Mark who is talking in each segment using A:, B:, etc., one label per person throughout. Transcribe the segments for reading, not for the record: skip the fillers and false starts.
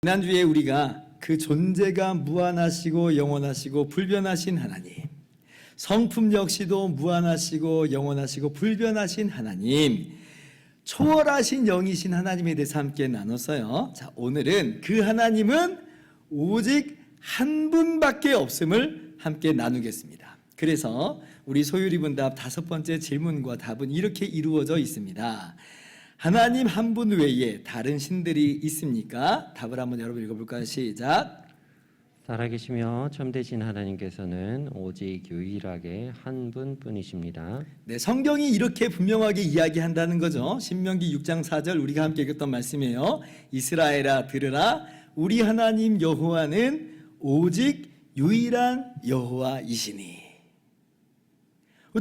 A: 지난주에 우리가 그 존재가 무한하시고 영원하시고 불변하신 하나님, 성품 역시도 무한하시고 영원하시고 불변하신 하나님, 초월하신 영이신 하나님에 대해서 함께 나눴어요. 자, 오늘은 그 하나님은 오직 한 분밖에 없음을 함께 나누겠습니다. 그래서 우리 소유리분답 5번째 질문과 답은 이렇게 이루어져 있습니다. 하나님 한 분 외에 다른 신들이 있습니까? 답을 한번 여러분 읽어볼까요? 시작.
B: 살아계시며 참되신 하나님께서는 오직 유일하게 한 분뿐이십니다.
A: 네, 성경이 이렇게 분명하게 이야기한다는 거죠. 신명기 6장 4절 우리가 함께 읽었던 말씀이에요. 이스라엘아 들으라, 우리 하나님 여호와는 오직 유일한 여호와이시니.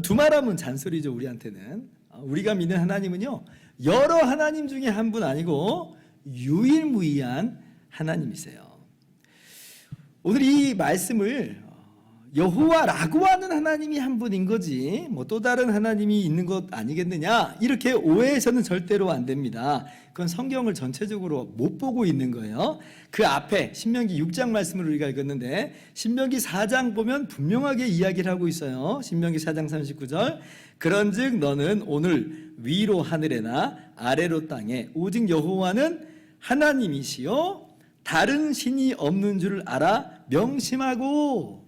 A: 두말하면 잔소리죠. 우리한테는. 우리가 믿는 하나님은요, 여러 하나님 중에 한 분 아니고 유일무이한 하나님이세요. 오늘 이 말씀을 여호와라고 하는 하나님이 한 분인 거지 뭐 또 다른 하나님이 있는 것 아니겠느냐, 이렇게 오해해서는 절대로 안 됩니다. 그건 성경을 전체적으로 못 보고 있는 거예요. 그 앞에 신명기 6장 말씀을 우리가 읽었는데 신명기 4장 보면 분명하게 이야기를 하고 있어요. 신명기 4장 39절, 그런즉 너는 오늘 위로 하늘에나 아래로 땅에 오직 여호와는 하나님이시요 다른 신이 없는 줄 알아 명심하고.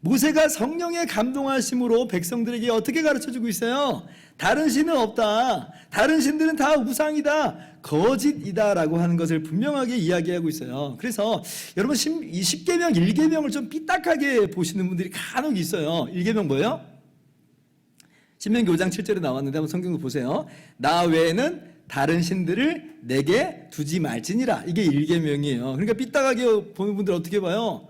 A: 모세가 성령의 감동하심으로 백성들에게 어떻게 가르쳐주고 있어요? 다른 신은 없다, 다른 신들은 다 우상이다, 거짓이다 라고 하는 것을 분명하게 이야기하고 있어요. 그래서 여러분 이 10계명 1계명을 좀 삐딱하게 보시는 분들이 간혹 있어요. 1계명 뭐예요? 신명기 5장 7절에 나왔는데 한번 성경도 보세요. 나 외에는 다른 신들을 내게 두지 말지니라. 이게 1계명이에요. 그러니까 삐딱하게 보는 분들 어떻게 봐요?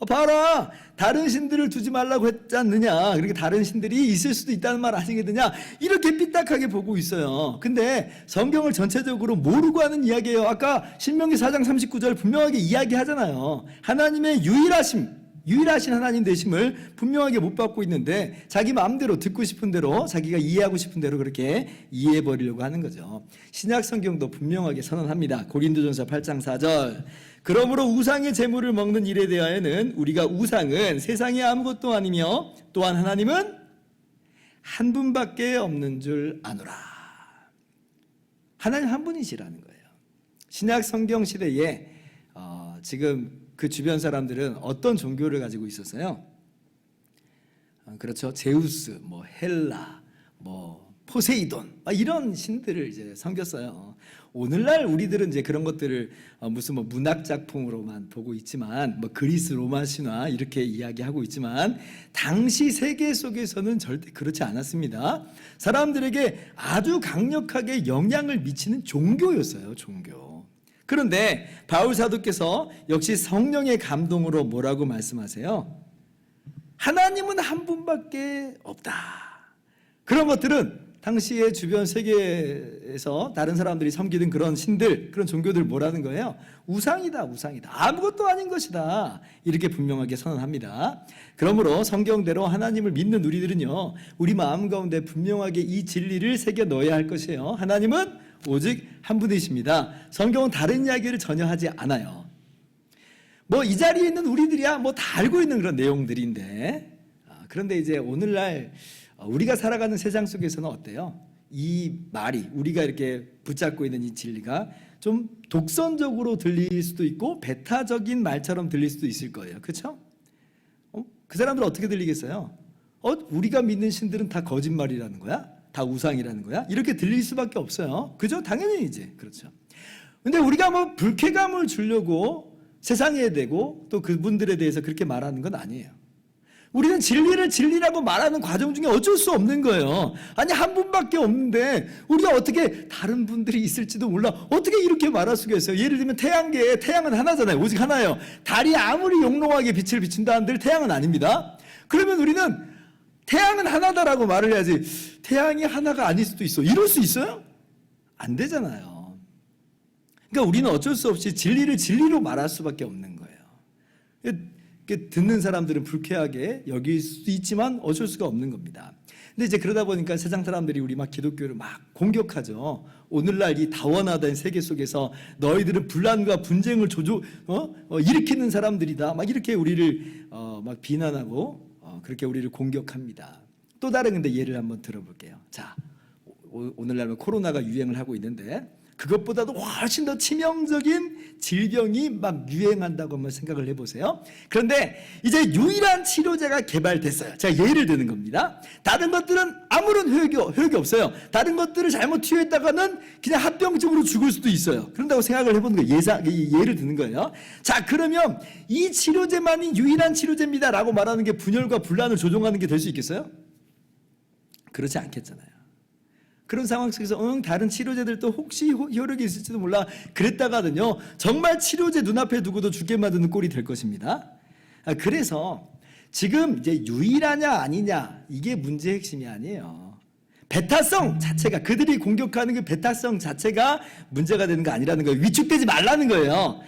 A: 봐라, 다른 신들을 두지 말라고 했지 않느냐, 그러니까 다른 신들이 있을 수도 있다는 말 아니겠느냐, 이렇게 삐딱하게 보고 있어요. 근데 성경을 전체적으로 모르고 하는 이야기예요. 아까 신명기 4장 39절 분명하게 이야기하잖아요. 하나님의 유일하신 하나님 되심을 분명하게 못 받고 있는데 자기 마음대로 듣고 싶은 대로, 자기가 이해하고 싶은 대로 그렇게 이해해버리려고 하는 거죠. 신약 성경도 분명하게 선언합니다. 고린도전서 8장 4절, 그러므로 우상의 제물을 먹는 일에 대하여는 우리가 우상은 세상에 아무것도 아니며 또한 하나님은 한 분밖에 없는 줄 아노라. 하나님 한 분이시라는 거예요. 신약 성경 시대에 지금 그 주변 사람들은 어떤 종교를 가지고 있었어요? 그렇죠. 제우스, 뭐 헬라, 뭐 포세이돈, 이런 신들을 이제 섬겼어요. 오늘날 우리들은 이제 그런 것들을 무슨 뭐 문학 작품으로만 보고 있지만, 뭐 그리스 로마 신화 이렇게 이야기하고 있지만, 당시 세계 속에서는 절대 그렇지 않았습니다. 사람들에게 아주 강력하게 영향을 미치는 종교였어요. 종교. 그런데 바울 사도께서 역시 성령의 감동으로 뭐라고 말씀하세요? 하나님은 한 분밖에 없다. 그런 것들은 당시에 주변 세계에서 다른 사람들이 섬기는 그런 신들, 그런 종교들 뭐라는 거예요? 우상이다, 우상이다. 아무것도 아닌 것이다. 이렇게 분명하게 선언합니다. 그러므로 성경대로 하나님을 믿는 우리들은요, 우리 마음 가운데 분명하게 이 진리를 새겨 넣어야 할 것이에요. 하나님은 오직 한 분이십니다. 성경은 다른 이야기를 전혀 하지 않아요. 뭐 이 자리에 있는 우리들이야 뭐 다 알고 있는 그런 내용들인데, 그런데 이제 오늘날 우리가 살아가는 세상 속에서는 어때요? 이 말이, 우리가 이렇게 붙잡고 있는 이 진리가 좀 독선적으로 들릴 수도 있고 배타적인 말처럼 들릴 수도 있을 거예요. 그렇죠? 그 사람들 어떻게 들리겠어요? 우리가 믿는 신들은 다 거짓말이라는 거야? 다 우상이라는 거야? 이렇게 들릴 수밖에 없어요. 그죠? 당연히 이제 그렇죠. 근데 우리가 뭐 불쾌감을 주려고 세상에 대고 또 그분들에 대해서 그렇게 말하는 건 아니에요. 우리는 진리를 진리라고 말하는 과정 중에 어쩔 수 없는 거예요. 아니 한 분밖에 없는데 우리가 어떻게 다른 분들이 있을지도 몰라 어떻게 이렇게 말할 수가 있어요. 예를 들면 태양계에 태양은 하나잖아요. 오직 하나예요. 달이 아무리 용롱하게 빛을 비춘다 한들 태양은 아닙니다. 그러면 우리는 태양은 하나다라고 말을 해야지 태양이 하나가 아닐 수도 있어, 이럴 수 있어요? 안 되잖아요. 그러니까 우리는 어쩔 수 없이 진리를 진리로 말할 수밖에 없는 거예요. 듣는 사람들은 불쾌하게 여길 수도 있지만 어쩔 수가 없는 겁니다. 근데 이제 그러다 보니까 세상 사람들이 우리 막 기독교를 막 공격하죠. 오늘날 이 다원화된 세계 속에서 너희들은 분란과 분쟁을 일으키는 사람들이다. 막 이렇게 우리를 막 비난하고 그렇게 우리를 공격합니다. 또 다른 근데 예를 한번 들어볼게요. 자, 오늘날 코로나가 유행을 하고 있는데 그것보다도 훨씬 더 치명적인 질병이 막 유행한다고 한번 생각을 해보세요. 그런데 이제 유일한 치료제가 개발됐어요. 제가 예를 드는 겁니다. 다른 것들은 아무런 효력이 없어요. 다른 것들을 잘못 투여했다가는 그냥 합병증으로 죽을 수도 있어요. 그런다고 생각을 해보는 거예요. 예를 드는 거예요. 자, 그러면 이 치료제만이 유일한 치료제입니다 라고 말하는 게 분열과 분란을 조종하는 게 될 수 있겠어요? 그렇지 않겠잖아요. 그런 상황 속에서 다른 치료제들도 혹시 효력이 있을지도 몰라 그랬다가는요 정말 치료제 눈앞에 두고도 죽게 만드는 꼴이 될 것입니다. 그래서 지금 이제 유일하냐 아니냐 이게 문제의 핵심이 아니에요. 배타성 자체가 그들이 공격하는 그 배타성 자체가 문제가 되는 거 아니라는 거예요. 위축되지 말라는 거예요.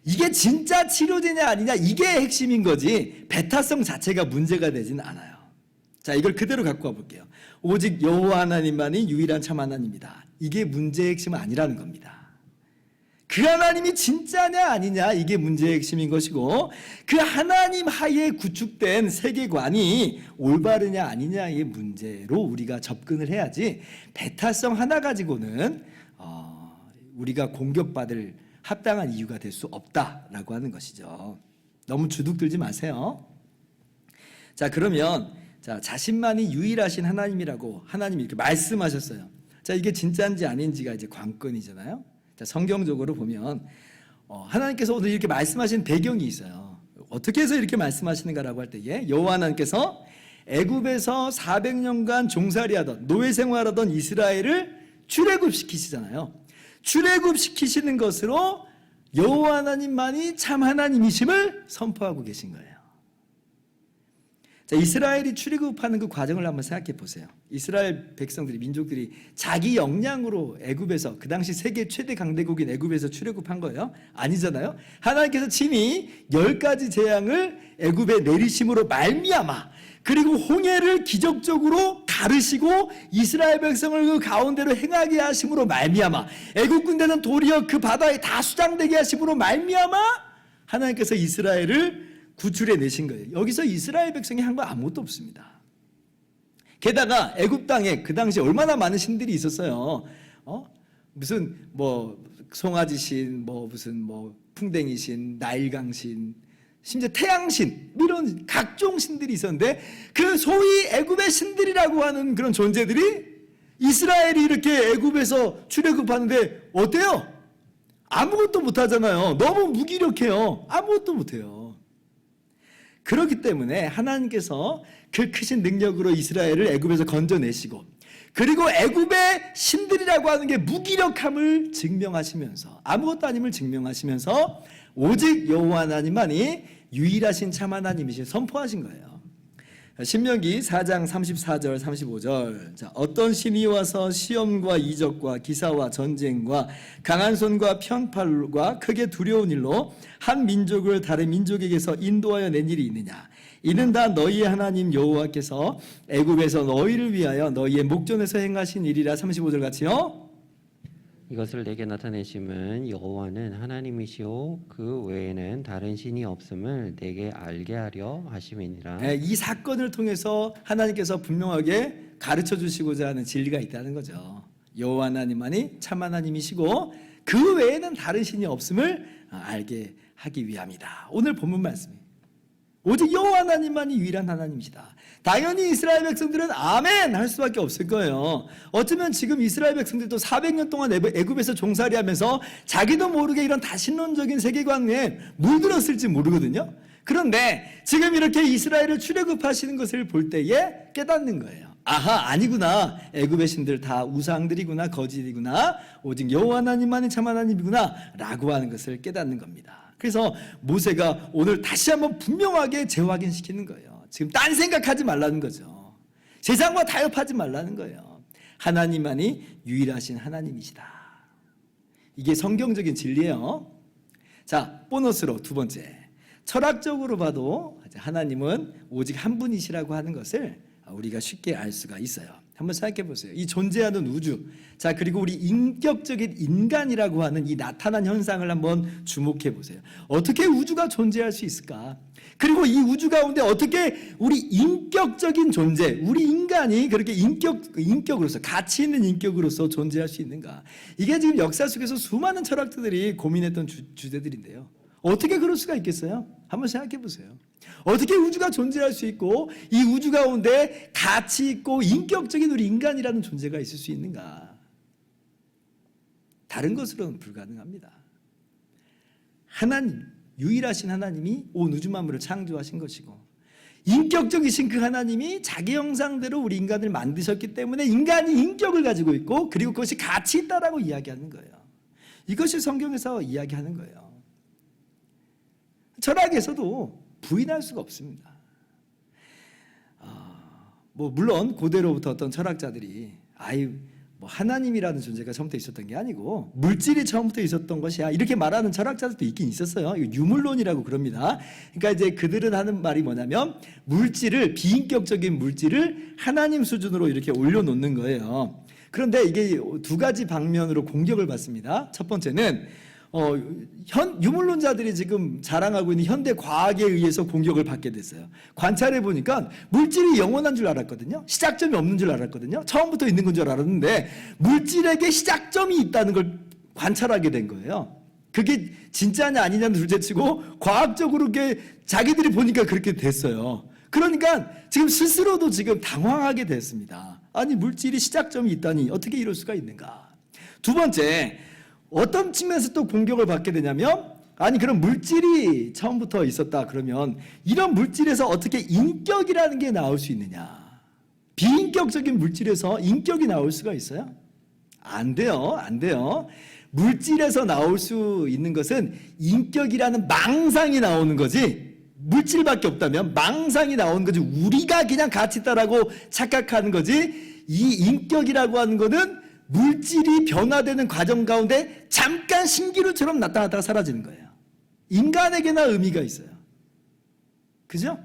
A: 이게 진짜 치료제냐 아니냐 이게 핵심인 거지 배타성 자체가 문제가 되지는 않아요. 자, 이걸 그대로 갖고 와볼게요. 오직 여호와 하나님만이 유일한 참 하나님이다. 이게 문제의 핵심은 아니라는 겁니다. 그 하나님이 진짜냐 아니냐 이게 문제의 핵심인 것이고 그 하나님 하에 구축된 세계관이 올바르냐 아니냐의 문제로 우리가 접근을 해야지 배타성 하나 가지고는 우리가 공격받을 합당한 이유가 될 수 없다라고 하는 것이죠. 너무 주눅들지 마세요. 자, 그러면 자신만이 유일하신 하나님이라고 하나님이 이렇게 말씀하셨어요. 자, 이게 진짜인지 아닌지가 이제 관건이잖아요. 자, 성경적으로 보면 하나님께서 오늘 이렇게 말씀하신 배경이 있어요. 어떻게 해서 이렇게 말씀하시는가라고 할 때에 여호와 하나님께서 애굽에서 400년간 종살이하던 노예 생활하던 이스라엘을 출애굽시키시잖아요. 출애굽시키시는 것으로 여호와 하나님만이 참 하나님이심을 선포하고 계신 거예요. 자, 이스라엘이 출애굽하는 그 과정을 한번 생각해 보세요. 이스라엘 백성들이 민족들이 자기 역량으로 애굽에서 그 당시 세계 최대 강대국인 애굽에서 출애굽한 거예요? 아니잖아요. 하나님께서 친히 10가지 재앙을 애굽에 내리심으로 말미암아 그리고 홍해를 기적적으로 가르시고 이스라엘 백성을 그 가운데로 행하게 하심으로 말미암아 애굽 군대는 도리어 그 바다에 다 수장되게 하심으로 말미암아 하나님께서 이스라엘을 구출해 내신 거예요. 여기서 이스라엘 백성이 한 거 아무것도 없습니다. 게다가 애굽 땅에 그 당시 얼마나 많은 신들이 있었어요. 무슨 송아지신, 무슨 풍뎅이신, 나일강신, 심지어 태양신 이런 각종 신들이 있었는데 그 소위 애굽의 신들이라고 하는 그런 존재들이 이스라엘이 이렇게 애굽에서 출애굽하는데 어때요? 아무것도 못하잖아요. 너무 무기력해요. 아무것도 못해요. 그렇기 때문에 하나님께서 그 크신 능력으로 이스라엘을 애굽에서 건져내시고 그리고 애굽의 신들이라고 하는 게 무기력함을 증명하시면서 아무것도 아님을 증명하시면서 오직 여호와 하나님만이 유일하신 참 하나님이신 선포하신 거예요. 신명기 4장 34절 35절 자, 어떤 신이 와서 시험과 이적과 기사와 전쟁과 강한 손과 편팔과 크게 두려운 일로 한 민족을 다른 민족에게서 인도하여 낸 일이 있느냐 이는 다 너희의 하나님 여호와께서 애굽에서 너희를 위하여 너희의 목전에서 행하신 일이라 35절 같이요.
B: 이것을 내게 나타내심은 여호와는 하나님이시오 그 외에는 다른 신이 없음을 내게 알게 하려 하심이니라.
A: 이 사건을 통해서 하나님께서 분명하게 가르쳐 주시고자 하는 진리가 있다는 거죠. 여호와 하나님만이 참 하나님이시고 그 외에는 다른 신이 없음을 알게 하기 위함이다. 오늘 본문 말씀이 오직 여호와 하나님만이 유일한 하나님이시다. 당연히 이스라엘 백성들은 아멘 할 수밖에 없을 거예요. 어쩌면 지금 이스라엘 백성들도 400년 동안 애굽에서 종살이하면서 자기도 모르게 이런 다신론적인 세계관에 물들었을지 모르거든요. 그런데 지금 이렇게 이스라엘을 출애굽하시는 것을 볼 때에 깨닫는 거예요. 아하, 아니구나. 애굽의 신들 다 우상들이구나, 거짓이구나. 오직 여호와 하나님만이 참 하나님이구나 라고 하는 것을 깨닫는 겁니다. 그래서 모세가 오늘 다시 한번 분명하게 재확인시키는 거예요. 지금 딴 생각하지 말라는 거죠. 세상과 타협하지 말라는 거예요. 하나님만이 유일하신 하나님이시다. 이게 성경적인 진리예요. 자, 보너스로 두 번째. 철학적으로 봐도 하나님은 오직 한 분이시라고 하는 것을 우리가 쉽게 알 수가 있어요. 한번 생각해 보세요. 이 존재하는 우주, 자 그리고 우리 인격적인 인간이라고 하는 이 나타난 현상을 한번 주목해 보세요. 어떻게 우주가 존재할 수 있을까? 그리고 이 우주 가운데 어떻게 우리 인격적인 존재, 우리 인간이 그렇게 인격으로서, 가치 있는 인격으로서 존재할 수 있는가? 이게 지금 역사 속에서 수많은 철학자들이 고민했던 주제들인데요. 어떻게 그럴 수가 있겠어요? 한번 생각해 보세요. 어떻게 우주가 존재할 수 있고 이 우주 가운데 가치 있고 인격적인 우리 인간이라는 존재가 있을 수 있는가? 다른 것으로는 불가능합니다. 하나님, 유일하신 하나님이 온 우주 만물을 창조하신 것이고 인격적이신 그 하나님이 자기 형상대로 우리 인간을 만드셨기 때문에 인간이 인격을 가지고 있고 그리고 그것이 가치 있다라고 이야기하는 거예요. 이것이 성경에서 이야기하는 거예요. 철학에서도 부인할 수가 없습니다. 물론 고대로부터 어떤 철학자들이 하나님이라는 존재가 처음부터 있었던 게 아니고 물질이 처음부터 있었던 것이야 이렇게 말하는 철학자들도 있긴 있었어요. 이거 유물론이라고 그럽니다. 그러니까 이제 그들은 하는 말이 뭐냐면 비인격적인 물질을 하나님 수준으로 이렇게 올려놓는 거예요. 그런데 이게 두 가지 방면으로 공격을 받습니다. 첫 번째는 유물론자들이 지금 자랑하고 있는 현대 과학에 의해서 공격을 받게 됐어요. 관찰해 보니까 물질이 영원한 줄 알았거든요. 시작점이 없는 줄 알았거든요. 처음부터 있는 건 줄 알았는데 물질에게 시작점이 있다는 걸 관찰하게 된 거예요. 그게 진짜냐 아니냐는 둘째치고 과학적으로 자기들이 보니까 그렇게 됐어요. 그러니까 지금 스스로도 지금 당황하게 됐습니다. 아니 물질이 시작점이 있다니 어떻게 이럴 수가 있는가? 두 번째, 어떤 측면에서 또 공격을 받게 되냐면 그럼 물질이 처음부터 있었다 그러면 이런 물질에서 어떻게 인격이라는 게 나올 수 있느냐? 비인격적인 물질에서 인격이 나올 수가 있어요? 안 돼요. 물질에서 나올 수 있는 것은 인격이라는 망상이 나오는 거지 물질밖에 없다면 망상이 나오는 거지 우리가 그냥 가치 있다라고 착각하는 거지 이 인격이라고 하는 거는 물질이 변화되는 과정 가운데 잠깐 신기루처럼 나타났다가 사라지는 거예요. 인간에게나 의미가 있어요. 그죠?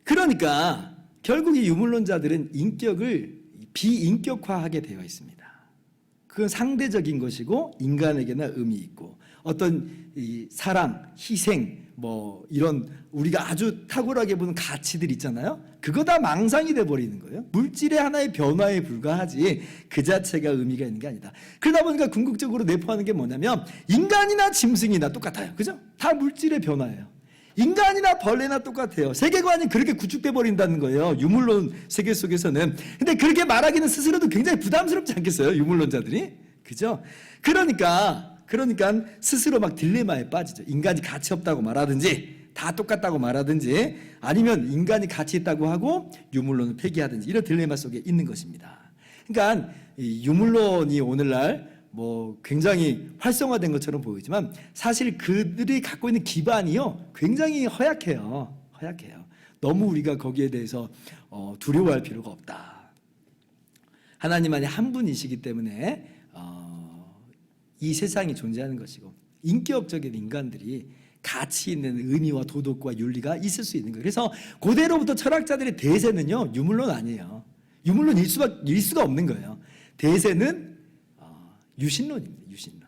A: 그러니까 결국 이 유물론자들은 인격을 비인격화하게 되어 있습니다. 그건 상대적인 것이고 인간에게나 의미 있고 어떤 이 사랑, 희생 이런 우리가 아주 탁월하게 보는 가치들 있잖아요. 그거 다 망상이 돼버리는 거예요. 물질의 하나의 변화에 불과하지 그 자체가 의미가 있는 게 아니다. 그러다 보니까 궁극적으로 내포하는 게 뭐냐면 인간이나 짐승이나 똑같아요. 그죠? 다 물질의 변화예요. 인간이나 벌레나 똑같아요. 세계관이 그렇게 구축돼 버린다는 거예요. 유물론 세계 속에서는. 근데 그렇게 말하기는 스스로도 굉장히 부담스럽지 않겠어요? 유물론자들이. 그죠? 그러니까 스스로 막 딜레마에 빠지죠. 인간이 가치 없다고 말하든지 다 똑같다고 말하든지 아니면 인간이 가치 있다고 하고 유물론을 폐기하든지 이런 딜레마 속에 있는 것입니다. 그러니까 이 유물론이 오늘날 굉장히 활성화된 것처럼 보이지만 사실 그들이 갖고 있는 기반이요 굉장히 허약해요. 너무 우리가 거기에 대해서 두려워할 필요가 없다. 하나님만이 한 분이시기 때문에 이 세상이 존재하는 것이고 인격적인 인간들이 가치 있는 의미와 도덕과 윤리가 있을 수 있는 거예요. 그래서 고대로부터 철학자들의 대세는요 유물론 아니에요. 유물론일 수가 없는 거예요. 대세는 유신론입니다. 유신론.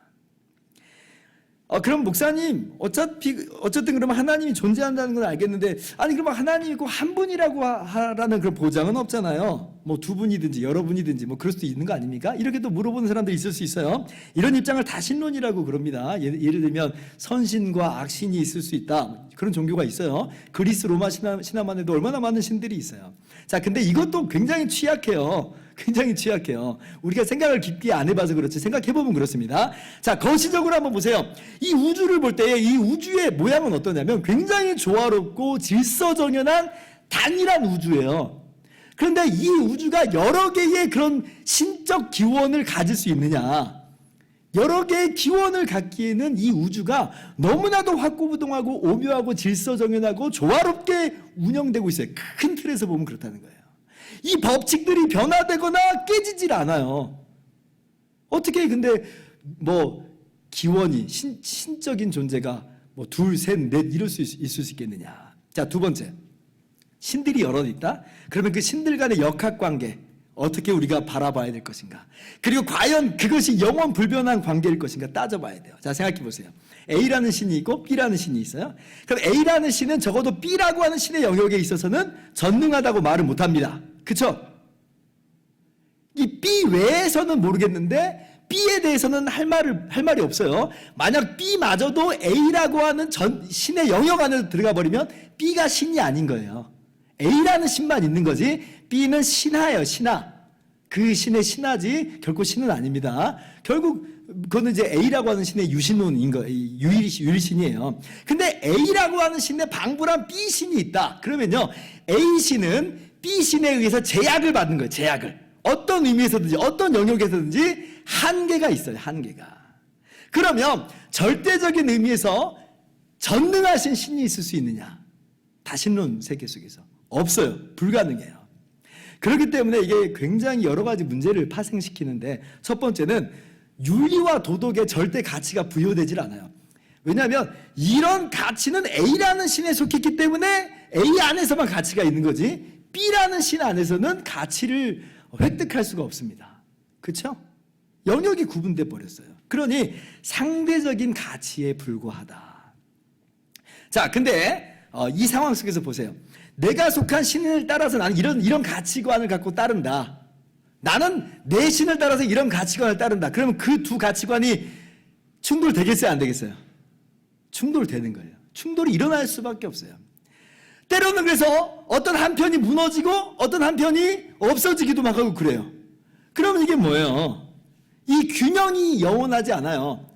A: 그럼 목사님 어쨌든 그러면 하나님이 존재한다는 건 알겠는데 그럼 하나님 있고 한 분이라고 하라는 그런 보장은 없잖아요. 두 분이든지 여러 분이든지 그럴 수도 있는 거 아닙니까? 이렇게 또 물어보는 사람들이 있을 수 있어요. 이런 입장을 다신론이라고 그럽니다. 예를 들면 선신과 악신이 있을 수 있다. 그런 종교가 있어요. 그리스 로마 신화만 해도 얼마나 많은 신들이 있어요. 자, 근데 이것도 굉장히 취약해요. 우리가 생각을 깊게 안 해봐서 그렇지 생각해보면 그렇습니다. 자, 거시적으로 한번 보세요. 이 우주를 볼 때 이 우주의 모양은 어떠냐면 굉장히 조화롭고 질서정연한 단일한 우주예요. 그런데 이 우주가 여러 개의 그런 신적 기원을 가질 수 있느냐? 여러 개의 기원을 갖기에는 이 우주가 너무나도 확고부동하고 오묘하고 질서정연하고 조화롭게 운영되고 있어요. 큰 틀에서 보면 그렇다는 거예요. 이 법칙들이 변화되거나 깨지질 않아요. 어떻게 근데 기원이 신적인 존재가 둘, 셋, 넷 이럴 수 있을 수 있겠느냐? 자, 두 번째. 신들이 여럿 있다? 그러면 그 신들 간의 역학관계 어떻게 우리가 바라봐야 될 것인가? 그리고 과연 그것이 영원 불변한 관계일 것인가 따져봐야 돼요. 자, 생각해 보세요. A라는 신이 있고 B라는 신이 있어요. 그럼 A라는 신은 적어도 B라고 하는 신의 영역에 있어서는 전능하다고 말을 못합니다. 그렇죠? 이 B 외에서는 모르겠는데 B에 대해서는 할 말이 없어요. 만약 B마저도 A라고 하는 신의 영역 안에 들어가 버리면 B가 신이 아닌 거예요. A라는 신만 있는 거지 B는 신하예요. 신하. 그 신의 신하지 결코 신은 아닙니다. 결국 그거는 이제 A라고 하는 신의 유신론인 거예요. 유일신이에요. 근데 A라고 하는 신의 방불한 B신이 있다. 그러면요 A신은 B신에 의해서 제약을 받는 거예요. 제약을. 어떤 의미에서든지 어떤 영역에서든지 한계가 있어요. 한계가. 그러면 절대적인 의미에서 전능하신 신이 있을 수 있느냐? 다신론 세계 속에서 없어요. 불가능해요. 그렇기 때문에 이게 굉장히 여러 가지 문제를 파생시키는데 첫 번째는 윤리와 도덕에 절대 가치가 부여되질 않아요. 왜냐하면 이런 가치는 A라는 신에 속했기 때문에 A 안에서만 가치가 있는 거지 B라는 신 안에서는 가치를 획득할 수가 없습니다. 그렇죠? 영역이 구분돼 버렸어요. 그러니 상대적인 가치에 불과하다. 자, 근데 이 상황 속에서 보세요. 내가 속한 신을 따라서 나는 이런 가치관을 갖고 따른다. 나는 내 신을 따라서 이런 가치관을 따른다. 그러면 그 두 가치관이 충돌되겠어요? 안 되겠어요? 충돌되는 거예요. 충돌이 일어날 수밖에 없어요. 때로는 그래서 어떤 한편이 무너지고 어떤 한편이 없어지기도 막 하고 그래요. 그러면 이게 뭐예요? 이 균형이 영원하지 않아요.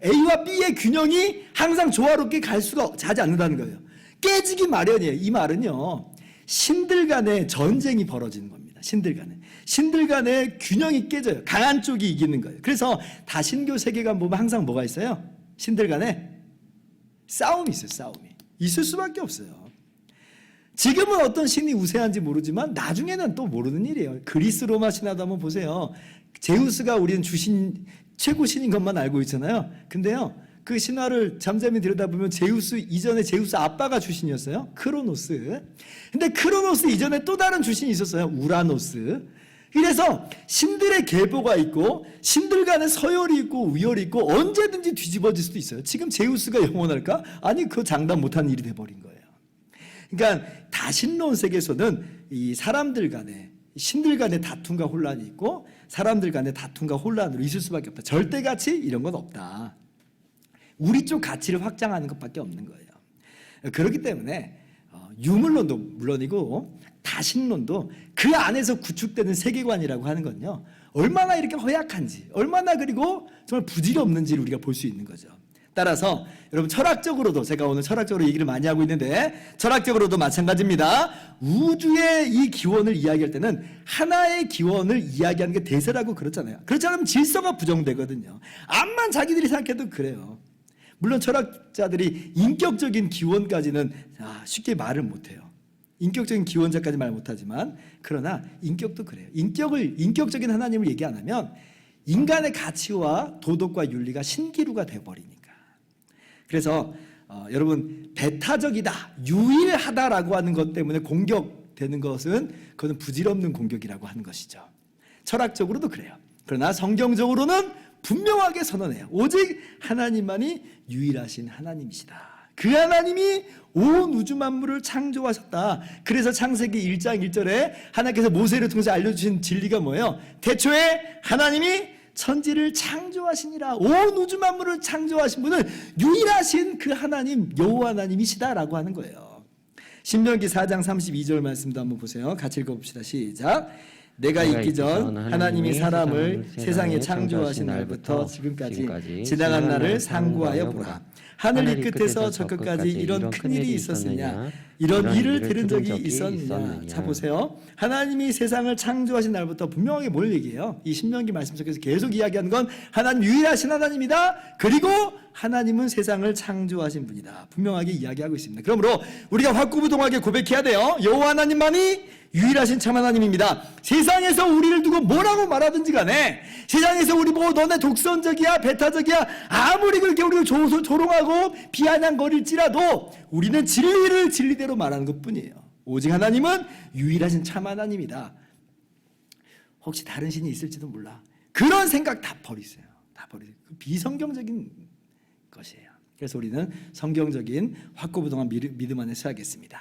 A: A와 B의 균형이 항상 조화롭게 갈 수가 자지 않는다는 거예요. 깨지기 마련이에요. 이 말은요. 신들 간의 전쟁이 벌어지는 겁니다. 신들 간의 균형이 깨져요. 강한 쪽이 이기는 거예요. 그래서 다신교 세계관 보면 항상 뭐가 있어요? 신들 간에 싸움이 있어요. 싸움이. 있을 수밖에 없어요. 지금은 어떤 신이 우세한지 모르지만 나중에는 또 모르는 일이에요. 그리스 로마 신화도 한번 보세요. 제우스가 우리는 주신 최고 신인 것만 알고 있잖아요. 근데요. 그 신화를 잠잠히 들여다보면 제우스 이전에 제우스 아빠가 주신이었어요. 크로노스. 근데 크로노스 이전에 또 다른 주신이 있었어요. 우라노스. 그래서 신들의 계보가 있고 신들 간에 서열이 있고 위열이 있고 언제든지 뒤집어질 수도 있어요. 지금 제우스가 영원할까? 아니 그 장담 못한 일이 돼버린 거예요. 그러니까 다신론 세계에서는 이 사람들 간에 신들 간의 다툼과 혼란이 있고 사람들 간의 다툼과 혼란으로 있을 수밖에 없다. 절대 가치 이런 건 없다. 우리 쪽 가치를 확장하는 것밖에 없는 거예요. 그렇기 때문에 유물론도 물론이고 다신론도 그 안에서 구축되는 세계관이라고 하는 건요. 얼마나 이렇게 허약한지 얼마나 그리고 정말 부질없는지를 우리가 볼 수 있는 거죠. 따라서 여러분 철학적으로도 제가 오늘 철학적으로 얘기를 많이 하고 있는데 철학적으로도 마찬가지입니다. 우주의 이 기원을 이야기할 때는 하나의 기원을 이야기하는 게 대세라고 그렇잖아요. 그렇지 않으면 질서가 부정되거든요. 암만 자기들이 생각해도 그래요. 물론 철학자들이 인격적인 기원까지는 쉽게 말을 못해요. 인격적인 기원자까지 말 못하지만 그러나 인격도 그래요. 인격적인 하나님을 얘기 안 하면 인간의 가치와 도덕과 윤리가 신기루가 되어버리니까. 그래서 여러분 배타적이다, 유일하다라고 하는 것 때문에 공격되는 것은 그것은 부질없는 공격이라고 하는 것이죠. 철학적으로도 그래요. 그러나 성경적으로는 분명하게 선언해요. 오직 하나님만이 유일하신 하나님이시다. 그 하나님이 온 우주 만물을 창조하셨다. 그래서 창세기 1장 1절에 하나님께서 모세를 통해서 알려주신 진리가 뭐예요? 태초에 하나님이 천지를 창조하시니라. 온 우주 만물을 창조하신 분은 유일하신 그 하나님 여호와 하나님이시다라고 하는 거예요. 신명기 4장 32절 말씀도 한번 보세요. 같이 읽어봅시다. 시작. 내가 있기 전 하나님이 사람을 세상에 창조하신 날부터 지금까지 지나간 날을 상고하여 보라. 하늘 이 끝에서 저 끝까지 이런 큰 일이 있었느냐? 이런 일을 들은 적이 있었느냐? 자 보세요. 하나님이 세상을 창조하신 날부터 분명하게 뭘 얘기해요? 이 신명기 말씀 속에서 계속 이야기하는 건 하나님 유일하신 하나님이다. 그리고 하나님은 세상을 창조하신 분이다. 분명하게 이야기하고 있습니다. 그러므로 우리가 확고부동하게 고백해야 돼요. 여호와 하나님만이 유일하신 참 하나님입니다. 세상에서 우리를 두고 뭐라고 말하든지 간에 세상에서 우리 보고 너네 독선적이야 배타적이야 아무리 그렇게 우리를 조롱하고 비아냥거릴지라도 우리는 진리를 진리대로 말하는 것뿐이에요. 오직 하나님은 유일하신 참 하나님이다. 혹시 다른 신이 있을지도 몰라. 그런 생각 다 버리세요. 다 버리세요. 그 비성경적인 것이에요. 그래서 우리는 성경적인 확고부동한 믿음 안에 서야겠습니다.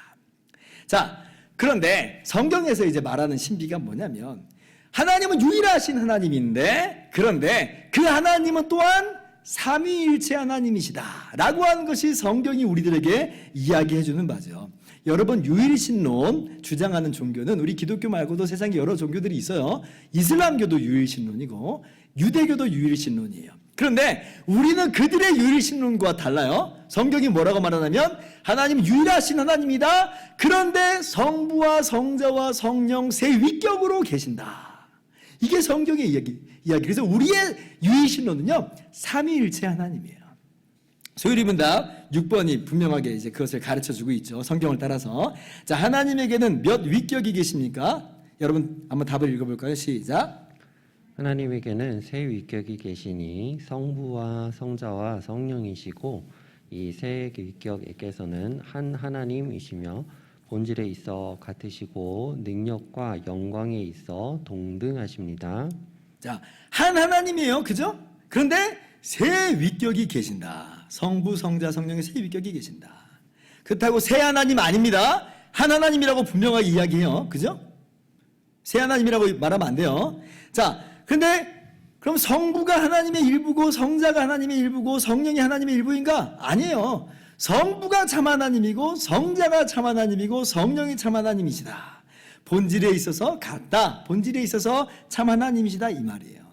A: 자, 그런데 성경에서 이제 말하는 신비가 뭐냐면 하나님은 유일하신 하나님인데 그런데 그 하나님은 또한 삼위일체 하나님이시다 라고 하는 것이 성경이 우리들에게 이야기해주는 바죠. 여러분, 유일신론 주장하는 종교는 우리 기독교 말고도 세상에 여러 종교들이 있어요. 이슬람교도 유일신론이고 유대교도 유일신론이에요. 그런데 우리는 그들의 유일신론과 달라요. 성경이 뭐라고 말하냐면 하나님 유일하신 하나님이다. 그런데 성부와 성자와 성령 세 위격으로 계신다. 이게 성경의 이야기. 그래서 우리의 유일신론은요, 삼위일체 하나님이에요. 소율이 문답 6번이 분명하게 이제 그것을 가르쳐 주고 있죠. 성경을 따라서. 자, 하나님에게는 몇 위격이 계십니까? 여러분 한번 답을 읽어볼까요? 시작.
B: 하나님에게는 세 위격이 계시니 성부와 성자와 성령이시고 이 세 위격에게서는 한 하나님이시며 본질에 있어 같으시고 능력과 영광에 있어 동등하십니다.
A: 자, 한 하나님이에요. 그죠? 그런데 세 위격이 계신다. 성부, 성자, 성령의 세 위격이 계신다. 그렇다고 세 하나님 아닙니다. 한 하나님이라고 분명하게 이야기해요. 그죠? 세 하나님이라고 말하면 안 돼요. 자, 근데 그럼 성부가 하나님의 일부고 성자가 하나님의 일부고 성령이 하나님의 일부인가? 아니에요. 성부가 참 하나님이고 성자가 참 하나님이고 성령이 참 하나님이시다. 본질에 있어서 같다. 본질에 있어서 참 하나님이시다 이 말이에요.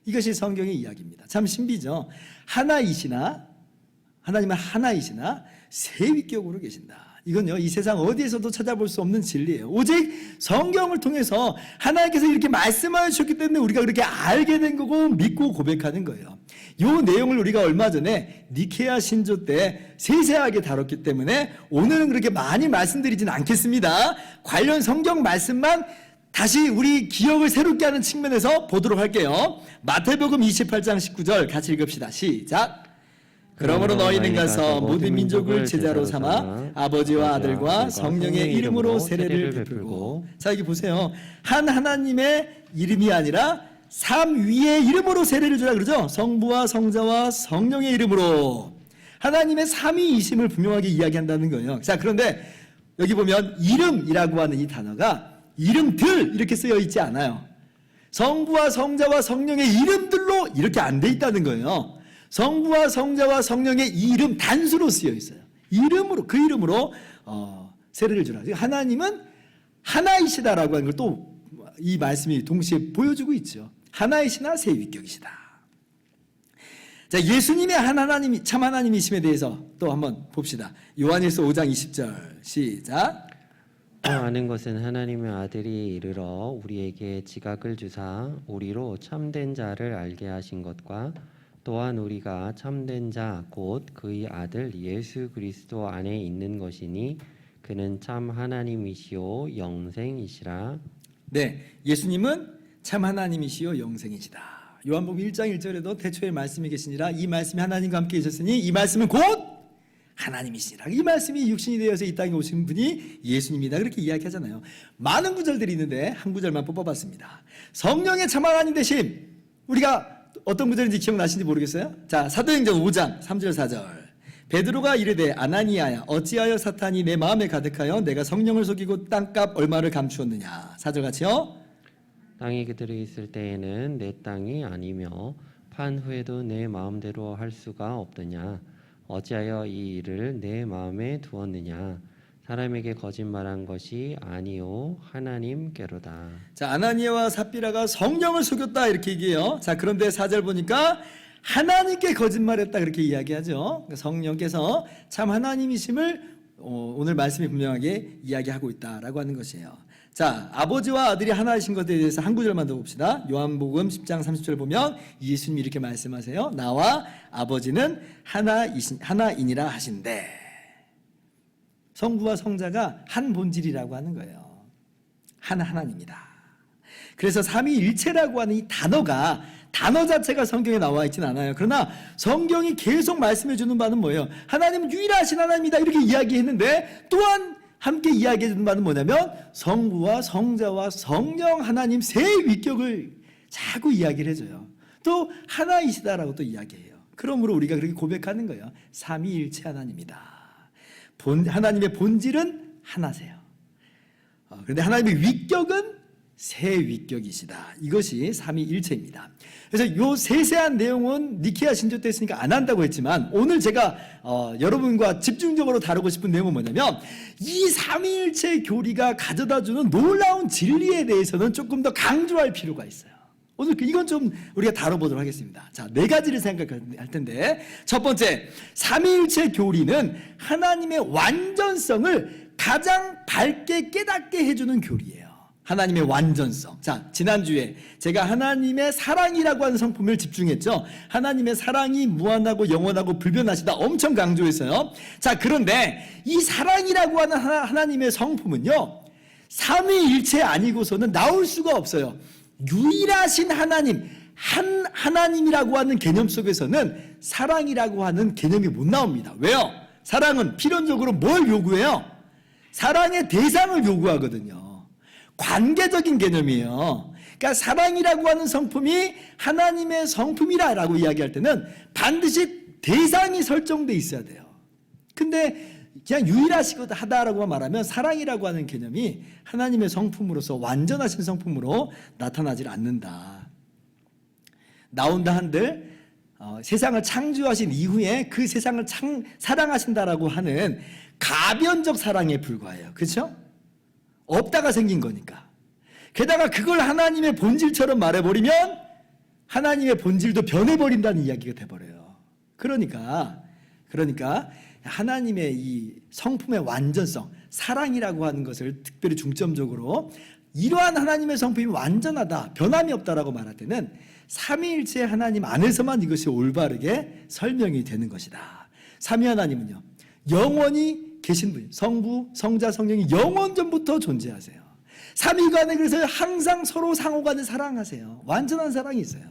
A: 이것이 성경의 이야기입니다. 참 신비죠. 하나님은 하나이시나 세 위격으로 계신다. 이건요, 이 세상 어디에서도 찾아볼 수 없는 진리예요. 오직 성경을 통해서 하나님께서 이렇게 말씀하여 주셨기 때문에 우리가 그렇게 알게 된 거고 믿고 고백하는 거예요. 이 내용을 우리가 얼마 전에 니케아 신조 때 세세하게 다뤘기 때문에 오늘은 그렇게 많이 말씀드리진 않겠습니다. 관련 성경 말씀만 다시 우리 기억을 새롭게 하는 측면에서 보도록 할게요. 마태복음 28장 19절 같이 읽읍시다. 시작. 그러므로 너희는 가서 모든 민족을 제자로 삼아 아버지와 아들과 성령의 이름으로 세례를 베풀고. 자, 여기 보세요. 한 하나님의 이름이 아니라 삼위의 이름으로 세례를 주라 그러죠. 성부와 성자와 성령의 이름으로 하나님의 삼위이심을 분명하게 이야기한다는 거예요. 자, 그런데 여기 보면 이름이라고 하는 이 단어가 이름들 이렇게 쓰여 있지 않아요. 성부와 성자와 성령의 이름들로 이렇게 안 돼 있다는 거예요. 성부와 성자와 성령의 이 이름 단수로 쓰여 있어요. 이름으로, 그 이름으로 세례를 주라. 하나님은 하나이시다라고 하는 걸 또 이 말씀이 동시에 보여주고 있죠. 하나이시나 세 위격이시다. 자, 예수님의 한 하나님이 참 하나님이심에 대해서 또 한번 봅시다. 요한일서 5장 20절 시작.
B: 또 아는 것은 하나님의 아들이 이르러 우리에게 지각을 주사 우리로 참된 자를 알게 하신 것과 또한 우리가 참된 자 곧 그의 아들 예수 그리스도 안에 있는 것이니 그는 참 하나님이시오 영생이시라.
A: 네, 예수님은 참 하나님이시오 영생이시다. 요한복음 1장 1절에도 태초에 말씀이 계시니라 이 말씀이 하나님과 함께 계셨으니 이 말씀은 곧 하나님이시라. 이 말씀이 육신이 되어서 이 땅에 오신 분이 예수님이다. 그렇게 이야기하잖아요. 많은 구절들이 있는데 한 구절만 뽑아봤습니다. 성령의 참 하나님 되심. 우리가 어떤 구절인지 기억나시는지 모르겠어요? 자, 사도행전 5장 3절 4절. 베드로가 이르되 아나니아야 어찌하여 사탄이 내 마음에 가득하여 내가 성령을 속이고 땅값 얼마를 감추었느냐. 4절 같이요.
B: 땅이 그들이 있을 때에는 내 땅이 아니며 판 후에도 내 마음대로 할 수가 없더냐. 어찌하여 이 일을 내 마음에 두었느냐. 사람에게 거짓말한 것이 아니요 하나님께로다.
A: 자, 아나니아와 삽비라가 성령을 속였다 이렇게 얘기해요. 자, 그런데 4절 보니까 하나님께 거짓말했다 그렇게 이야기하죠. 성령께서 참 하나님이심을 오늘 말씀이 분명하게 이야기하고 있다라고 하는 것이에요. 자, 아버지와 아들이 하나이신 것에 대해서 한 구절만 더 봅시다. 요한복음 10장 30절 보면 예수님이 이렇게 말씀하세요. 나와 아버지는 하나이니라 하신대. 성부와 성자가 한 본질이라고 하는 거예요. 한 하나님이다. 그래서 삼위일체라고 하는 이 단어 자체가 성경에 나와 있지는 않아요. 그러나 성경이 계속 말씀해 주는 바는 뭐예요? 하나님은 유일하신 하나님이다 이렇게 이야기했는데 또한 함께 이야기해 주는 바는 뭐냐면 성부와 성자와 성령 하나님 세 위격을 자꾸 이야기를 해줘요. 또 하나이시다라고 또 이야기해요. 그러므로 우리가 그렇게 고백하는 거예요. 삼위일체 하나님이다. 하나님의 본질은 하나세요. 그런데 하나님의 위격은 세 위격이시다. 이것이 삼위일체입니다. 그래서 이 세세한 내용은 니케아 신조 때 했으니까 안 한다고 했지만 오늘 제가 여러분과 집중적으로 다루고 싶은 내용은 뭐냐면 이 삼위일체 교리가 가져다주는 놀라운 진리에 대해서는 조금 더 강조할 필요가 있어요. 오늘 이건 좀 우리가 다뤄보도록 하겠습니다. 자, 네 가지를 생각할 텐데 첫 번째, 삼위일체 교리는 하나님의 완전성을 가장 밝게 깨닫게 해주는 교리예요. 하나님의 완전성. 자, 지난주에 제가 하나님의 사랑이라고 하는 성품을 집중했죠. 하나님의 사랑이 무한하고 영원하고 불변하시다 엄청 강조했어요. 자, 그런데 이 사랑이라고 하는 하나님의 성품은요, 삼위일체 아니고서는 나올 수가 없어요. 유일하신 하나님, 한 하나님이라고 하는 개념 속에서는 사랑이라고 하는 개념이 못 나옵니다. 왜요? 사랑은 필연적으로 뭘 요구해요? 사랑의 대상을 요구하거든요. 관계적인 개념이에요. 그러니까 사랑이라고 하는 성품이 하나님의 성품이라고 이야기할 때는 반드시 대상이 설정돼 있어야 돼요. 근데 그냥 유일하시다라고 말하면 사랑이라고 하는 개념이 하나님의 성품으로서 완전하신 성품으로 나타나질 않는다. 나온다 한들 세상을 창조하신 이후에 그 세상을 사랑하신다라고 하는 가변적 사랑에 불과해요. 그렇죠? 없다가 생긴 거니까. 게다가 그걸 하나님의 본질처럼 말해버리면 하나님의 본질도 변해버린다는 이야기가 돼버려요. 그러니까 하나님의 이 성품의 완전성, 사랑이라고 하는 것을 특별히 중점적으로 이러한 하나님의 성품이 완전하다, 변함이 없다라고 말할 때는 삼위일체 하나님 안에서만 이것이 올바르게 설명이 되는 것이다. 삼위 하나님은요, 영원히 계신 분, 성부, 성자, 성령이 영원전부터 존재하세요. 삼위간에 그래서 항상 서로 상호간에 사랑하세요. 완전한 사랑이 있어요.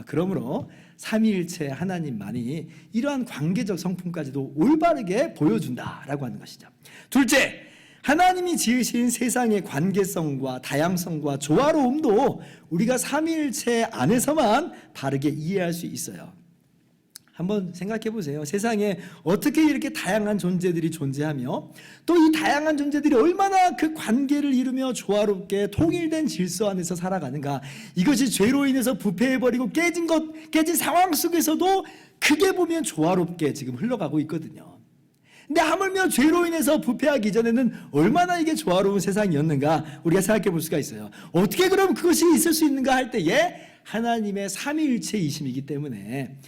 A: 그러므로 삼위일체 하나님만이 이러한 관계적 성품까지도 올바르게 보여준다라고 하는 것이죠. 둘째, 하나님이 지으신 세상의 관계성과 다양성과 조화로움도 우리가 삼위일체 안에서만 바르게 이해할 수 있어요. 한번 생각해 보세요. 세상에 어떻게 이렇게 다양한 존재들이 존재하며 또 이 다양한 존재들이 얼마나 그 관계를 이루며 조화롭게 통일된 질서 안에서 살아가는가. 이것이 죄로 인해서 부패해버리고 깨진 상황 속에서도 크게 보면 조화롭게 지금 흘러가고 있거든요. 근데 하물며 죄로 인해서 부패하기 전에는 얼마나 이게 조화로운 세상이었는가 우리가 생각해 볼 수가 있어요. 어떻게 그럼 그것이 있을 수 있는가 할 때에 하나님의 삼위일체이심이기 때문에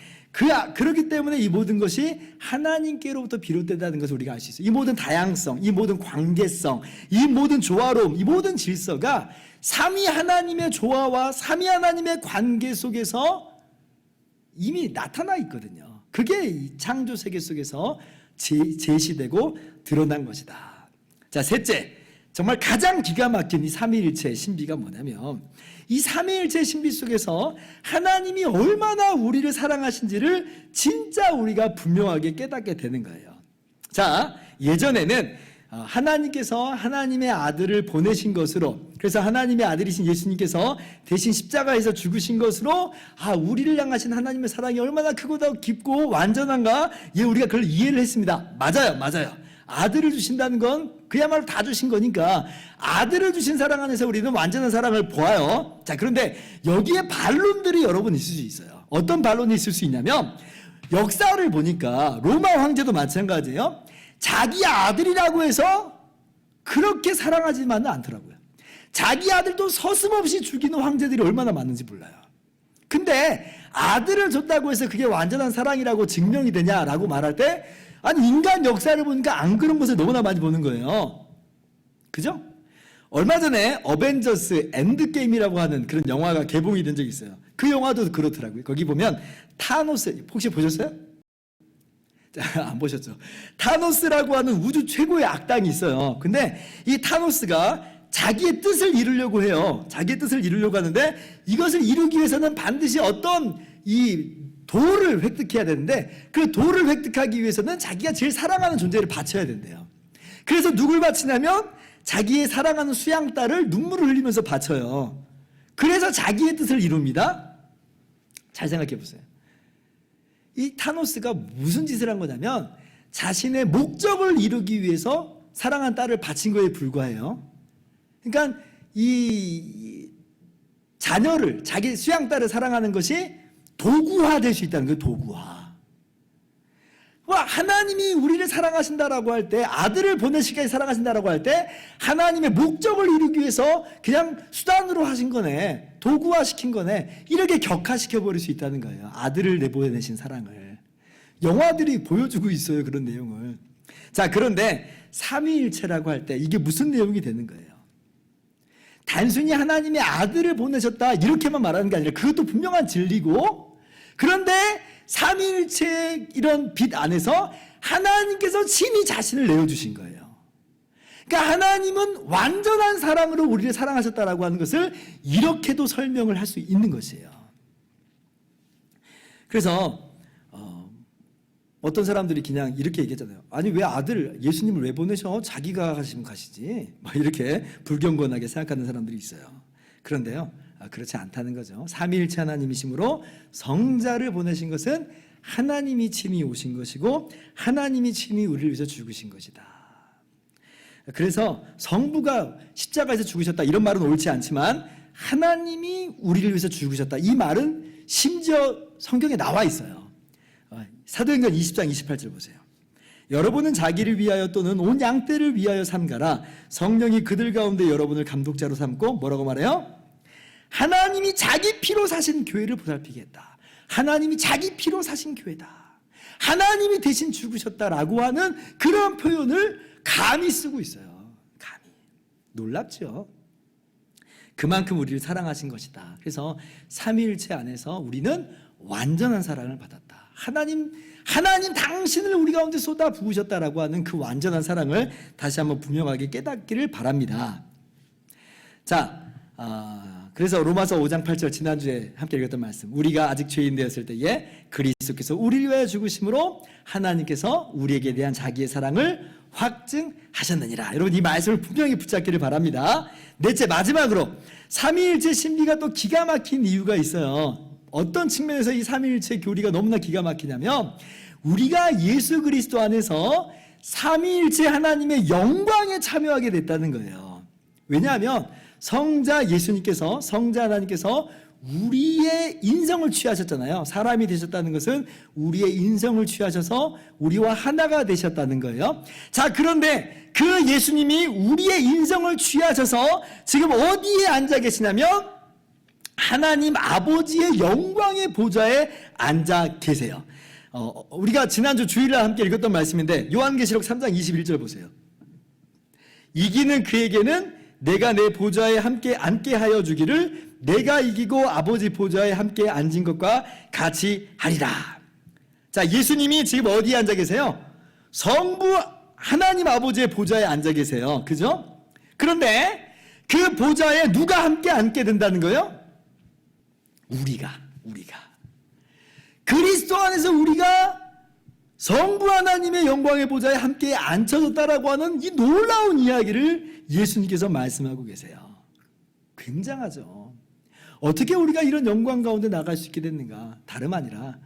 A: 그렇기 때문에 이 모든 것이 하나님께로부터 비롯된다는 것을 우리가 알 수 있어요. 이 모든 다양성, 이 모든 관계성, 이 모든 조화로움, 이 모든 질서가 삼위 하나님의 조화와 삼위 하나님의 관계 속에서 이미 나타나 있거든요. 그게 이 창조 세계 속에서 제시되고 드러난 것이다. 자, 셋째, 정말 가장 기가 막힌 이 삼위일체의 신비가 뭐냐면 이 삼위일체 신비 속에서 하나님이 얼마나 우리를 사랑하신지를 진짜 우리가 분명하게 깨닫게 되는 거예요. 자, 예전에는 하나님께서 하나님의 아들을 보내신 것으로, 그래서 하나님의 아들이신 예수님께서 대신 십자가에서 죽으신 것으로 우리를 향하신 하나님의 사랑이 얼마나 크고 더 깊고 완전한가, 우리가 그걸 이해를 했습니다. 맞아요. 아들을 주신다는 건 그야말로 다 주신 거니까 아들을 주신 사랑 안에서 우리는 완전한 사랑을 보아요. 자, 그런데 여기에 반론들이 여러 번 있을 수 있어요. 어떤 반론이 있을 수 있냐면 역사를 보니까 로마 황제도 마찬가지예요. 자기 아들이라고 해서 그렇게 사랑하지만은 않더라고요. 자기 아들도 서슴없이 죽이는 황제들이 얼마나 많은지 몰라요. 근데 아들을 줬다고 해서 그게 완전한 사랑이라고 증명이 되냐라고 말할 때 인간 역사를 보니까 안 그런 것을 너무나 많이 보는 거예요. 그죠? 얼마 전에 어벤져스 엔드게임이라고 하는 그런 영화가 개봉이 된 적이 있어요. 그 영화도 그렇더라고요. 거기 보면 타노스, 혹시 보셨어요? 안 보셨죠? 타노스라고 하는 우주 최고의 악당이 있어요. 근데 이 타노스가 자기의 뜻을 이루려고 해요. 자기의 뜻을 이루려고 하는데 이것을 이루기 위해서는 반드시 어떤 이 돌을 획득해야 되는데 그 돌을 획득하기 위해서는 자기가 제일 사랑하는 존재를 바쳐야 된대요. 그래서 누굴 바치냐면 자기의 사랑하는 수양딸을 눈물을 흘리면서 바쳐요. 그래서 자기의 뜻을 이룹니다. 잘 생각해 보세요. 이 타노스가 무슨 짓을 한 거냐면 자신의 목적을 이루기 위해서 사랑한 딸을 바친 거에 불과해요. 그러니까 이 자녀를, 자기 수양딸을 사랑하는 것이 도구화될 수 있다는 거예요. 도구화. 하나님이 우리를 사랑하신다라고 할 때, 아들을 보내시기까지 사랑하신다라고 할 때 하나님의 목적을 이루기 위해서 그냥 수단으로 하신 거네, 도구화시킨 거네, 이렇게 격화시켜버릴 수 있다는 거예요. 아들을 내보내신 사랑을. 영화들이 보여주고 있어요, 그런 내용을. 자, 그런데 삼위일체라고 할 때 이게 무슨 내용이 되는 거예요? 단순히 하나님의 아들을 보내셨다 이렇게만 말하는 게 아니라 그것도 분명한 진리고, 그런데 삼위일체의 이런 빛 안에서 하나님께서 친히 자신을 내어주신 거예요. 그러니까 하나님은 완전한 사랑으로 우리를 사랑하셨다라고 하는 것을 이렇게도 설명을 할 수 있는 것이에요. 그래서 어떤 사람들이 그냥 이렇게 얘기했잖아요. 아니, 왜 아들 예수님을 왜 보내셔? 자기가 가시면 가시지. 이렇게 불경건하게 생각하는 사람들이 있어요. 그런데요, 그렇지 않다는 거죠. 삼위일체 하나님이심으로 성자를 보내신 것은 하나님이 친히 오신 것이고 하나님이 친히 우리를 위해서 죽으신 것이다. 그래서 성부가 십자가에서 죽으셨다 이런 말은 옳지 않지만 하나님이 우리를 위해서 죽으셨다 이 말은 심지어 성경에 나와 있어요. 사도행전 20장 28절 보세요. 여러분은 자기를 위하여 또는 온 양떼를 위하여 삼가라. 성령이 그들 가운데 여러분을 감독자로 삼고 뭐라고 말해요? 하나님이 자기 피로 사신 교회를 보살피겠다. 하나님이 자기 피로 사신 교회다. 하나님이 대신 죽으셨다라고 하는 그런 표현을 감히 쓰고 있어요. 감히. 놀랍죠? 그만큼 우리를 사랑하신 것이다. 그래서 삼위일체 안에서 우리는 완전한 사랑을 받았다. 하나님 당신을 우리 가운데 쏟아 부으셨다라고 하는 그 완전한 사랑을 다시 한번 분명하게 깨닫기를 바랍니다. 자, 그래서 로마서 5장 8절 지난주에 함께 읽었던 말씀, 우리가 아직 죄인 되었을 때에 그리스도께서 우리를 위하여 죽으심으로 하나님께서 우리에게 대한 자기의 사랑을 확증하셨느니라. 여러분 이 말씀을 분명히 붙잡기를 바랍니다. 넷째, 마지막으로 삼위일체 신비가 또 기가 막힌 이유가 있어요. 어떤 측면에서 이 삼위일체 교리가 너무나 기가 막히냐면 우리가 예수 그리스도 안에서 삼위일체 하나님의 영광에 참여하게 됐다는 거예요. 왜냐하면 성자 하나님께서 우리의 인성을 취하셨잖아요. 사람이 되셨다는 것은 우리의 인성을 취하셔서 우리와 하나가 되셨다는 거예요. 자, 그런데 그 예수님이 우리의 인성을 취하셔서 지금 어디에 앉아 계시냐면 하나님 아버지의 영광의 보좌에 앉아 계세요. 우리가 지난주 주일날 함께 읽었던 말씀인데 요한계시록 3장 21절 보세요. 이기는 그에게는 내가 내 보좌에 함께 앉게 하여 주기를 내가 이기고 아버지 보좌에 함께 앉은 것과 같이 하리라. 자, 예수님이 지금 어디에 앉아 계세요? 성부 하나님 아버지의 보좌에 앉아 계세요. 그죠? 그런데 그 보좌에 누가 함께 앉게 된다는 거예요? 우리가 그리스도 안에서 우리가 성부 하나님의 영광의 보좌에 함께 앉혀졌다라고 하는 이 놀라운 이야기를 예수님께서 말씀하고 계세요. 굉장하죠. 어떻게 우리가 이런 영광 가운데 나갈 수 있게 됐는가? 다름 아니라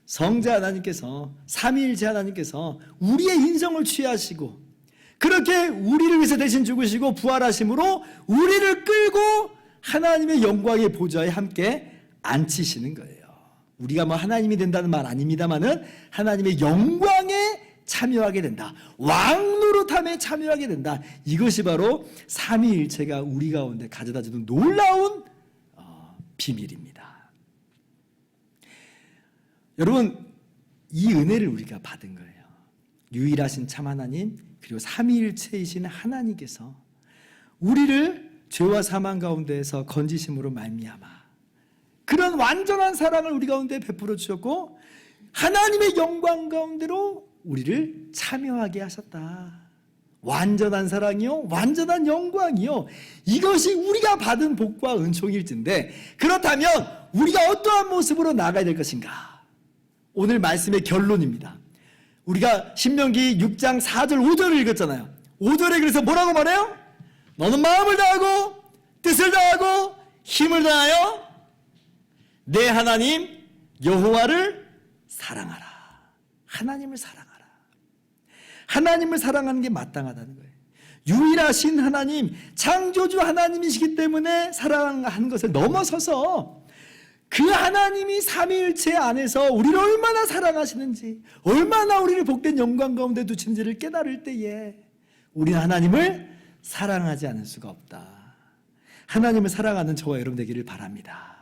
A: 성자 하나님께서, 삼위일체 하나님께서 우리의 인성을 취하시고 그렇게 우리를 위해서 대신 죽으시고 부활하심으로 우리를 끌고 하나님의 영광의 보좌에 함께 앉히시는 거예요. 우리가 뭐 하나님이 된다는 말 아닙니다만은 하나님의 영광에 참여하게 된다. 왕노릇함에 참여하게 된다. 이것이 바로 삼위일체가 우리 가운데 가져다주는 놀라운 비밀입니다. 여러분, 이 은혜를 우리가 받은 거예요. 유일하신 참 하나님 그리고 삼위일체이신 하나님께서 우리를 죄와 사망 가운데에서 건지심으로 말미암아 그런 완전한 사랑을 우리 가운데 베풀어 주셨고 하나님의 영광 가운데로 우리를 참여하게 하셨다. 완전한 사랑이요, 완전한 영광이요, 이것이 우리가 받은 복과 은총일진데 그렇다면 우리가 어떠한 모습으로 나가야 될 것인가? 오늘 말씀의 결론입니다. 우리가 신명기 6장 4절 5절을 읽었잖아요. 5절에 그래서 뭐라고 말해요? 너는 마음을 다하고 뜻을 다하고 힘을 다하여 내 하나님 여호와를 사랑하라. 하나님을 사랑하라. 하나님을 사랑하는 게 마땅하다는 거예요. 유일하신 하나님, 창조주 하나님이시기 때문에 사랑하는 것을 넘어서서 그 하나님이 삼위일체 안에서 우리를 얼마나 사랑하시는지, 얼마나 우리를 복된 영광 가운데 두신지를 깨달을 때에 우리는 하나님을 사랑하지 않을 수가 없다. 하나님을 사랑하는 저와 여러분 되기를 바랍니다.